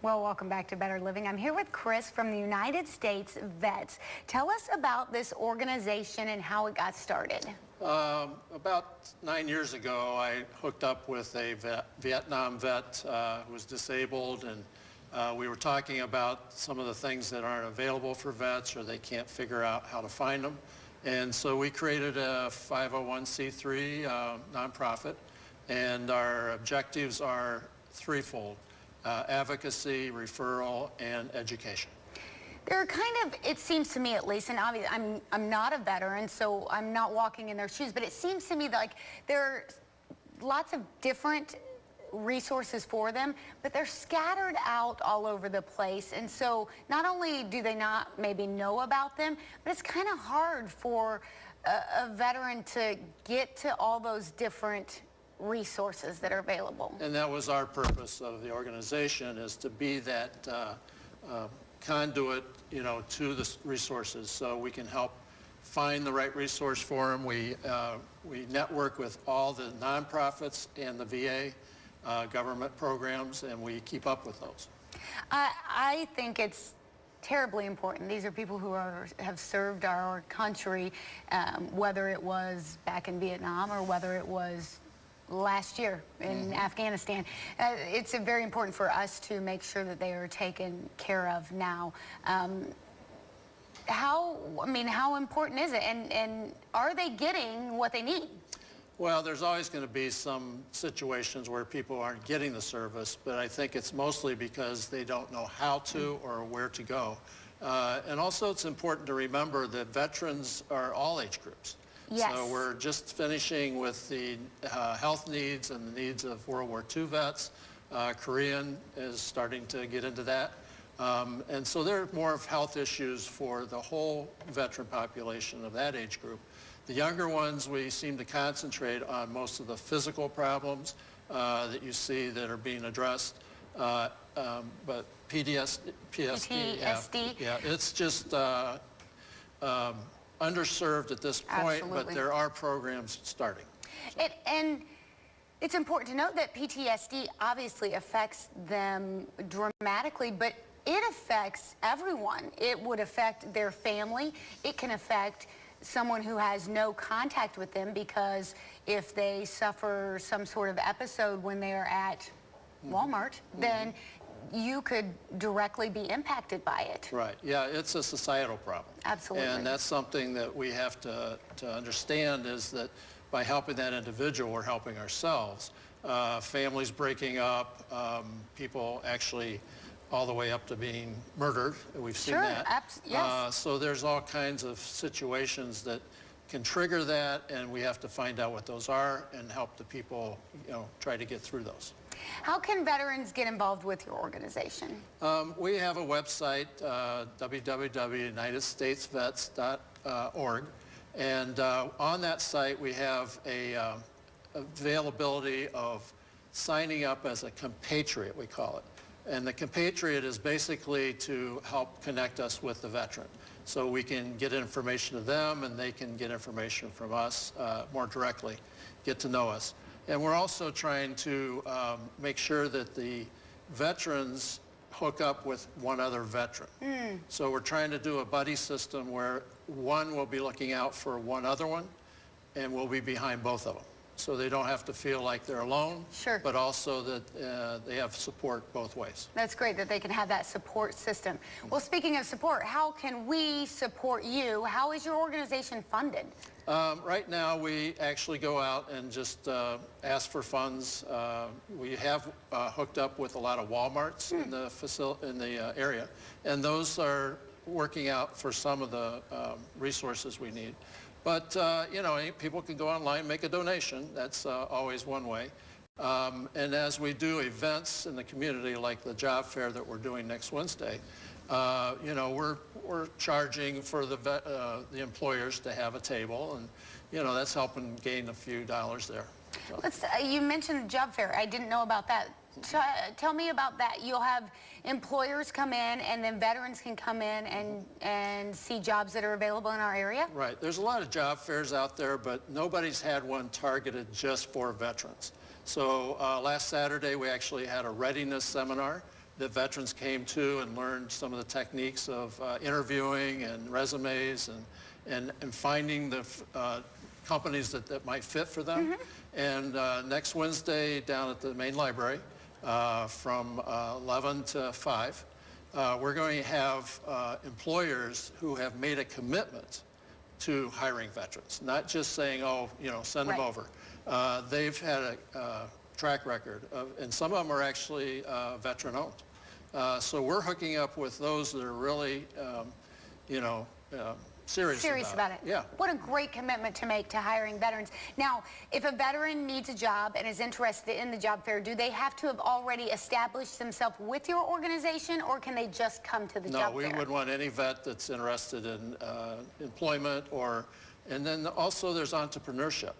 Well, welcome back to Better Living. I'm here with Chris from the United States Vets. Tell us about this organization and how it got started. About 9 years ago, I hooked up with a Vietnam vet who was disabled, and we were talking about some of the things that aren't available for vets or they can't figure out how to find them. And so we created a 501c3 nonprofit, and our objectives are threefold: advocacy, referral, and education. There are kind of, it seems to me at least, and obviously I'm not a veteran, so I'm not walking in their shoes, but it seems to me that, like, there are lots of different resources for them, but they're scattered out all over the place. And so not only do they not maybe know about them, but it's kind of hard for a veteran to get to all those different resources that are available. And that was our purpose of the organization, is to be that conduit, to the resources, so we can help find the right resource for them. We network with all the nonprofits and the VA government programs, and we keep up with those. I think it's terribly important. These are people who have served our country, whether it was back in Vietnam or whether it was last year in Afghanistan. It's very important for us to make sure that they are taken care of now. How important is it? And are they getting what they need? Well, there's always going to be some situations where people aren't getting the service, but I think it's mostly because they don't know how to or where to go. And also it's important to remember that veterans are all age groups. Yes. So we're just finishing with the health needs and the needs of World War II vets. Korean is starting to get into that. And so there are more of health issues for the whole veteran population of that age group. The younger ones, we seem to concentrate on most of the physical problems that you see that are being addressed. But PTSD, yeah, it's just underserved at this point. Absolutely. But there are programs starting. So. And it's important to note that PTSD obviously affects them dramatically, but it affects everyone. It would affect their family. It can affect someone who has no contact with them, because if they suffer some sort of episode when they are at Walmart, then you could directly be impacted by it. Right. Yeah, it's a societal problem. Absolutely. And that's something that we have to understand, is that by helping that individual, we're helping ourselves. Families breaking up, people actually all the way up to being murdered. We've seen that. Yes. So there's all kinds of situations that can trigger that, and we have to find out what those are and help the people, try to get through those. How can veterans get involved with your organization? We have a website, www.unitedstatesvets.org, and on that site we have a availability of signing up as a compatriot, we call it. And the compatriot is basically to help connect us with the veteran, so we can get information to them and they can get information from us more directly, get to know us. And we're also trying to make sure that the veterans hook up with one other veteran. So we're trying to do a buddy system where one will be looking out for one other one, and we'll be behind both of them, so they don't have to feel like they're alone. Sure. But also that they have support both ways. That's great that they can have that support system. Well, speaking of support, how can we support you? How is your organization funded? Right now, we actually go out and just ask for funds. We have hooked up with a lot of Walmarts in the area, and those are working out for some of the resources we need. But, people can go online, make a donation. That's always one way. And as we do events in the community, like the job fair that we're doing next Wednesday, we're charging for the employers to have a table, and, that's helping gain a few dollars there. So. You mentioned the job fair. I didn't know about that. Tell me about that. You'll have employers come in, and then veterans can come in and see jobs that are available in our area? Right. There's a lot of job fairs out there, but nobody's had one targeted just for veterans. So last Saturday, we actually had a readiness seminar that veterans came to and learned some of the techniques of interviewing and resumes and finding the companies that might fit for them. And next Wednesday down at the main library from 11 to 5, we're going to have employers who have made a commitment to hiring veterans, not just saying, oh, you know, send them over. They've had a track record of, and some of them are actually veteran-owned. So we're hooking up with those that are really, you know, serious about it. Yeah. What a great commitment to make to hiring veterans. Now, if a veteran needs a job and is interested in the job fair, do they have to have already established themselves with your organization, or can they just come to the job fair? No, we would want any vet that's interested in employment, and then also there's entrepreneurship.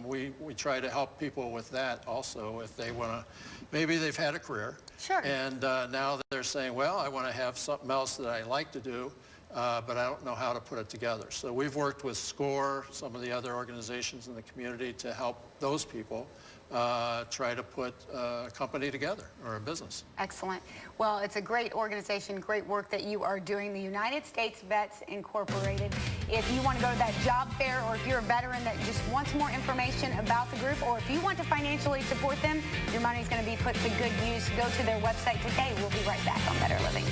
We try to help people with that also if they want to, maybe they've had a career. Sure. And now they're saying, well, I want to have something else that I like to do. But I don't know how to put it together. So we've worked with SCORE, some of the other organizations in the community, to help those people try to put a company together or a business. Excellent. Well, it's a great organization, great work that you are doing, the United States Vets Incorporated. If you want to go to that job fair, or if you're a veteran that just wants more information about the group, or if you want to financially support them, your money is going to be put to good use. Go to their website today. We'll be right back on Better Living.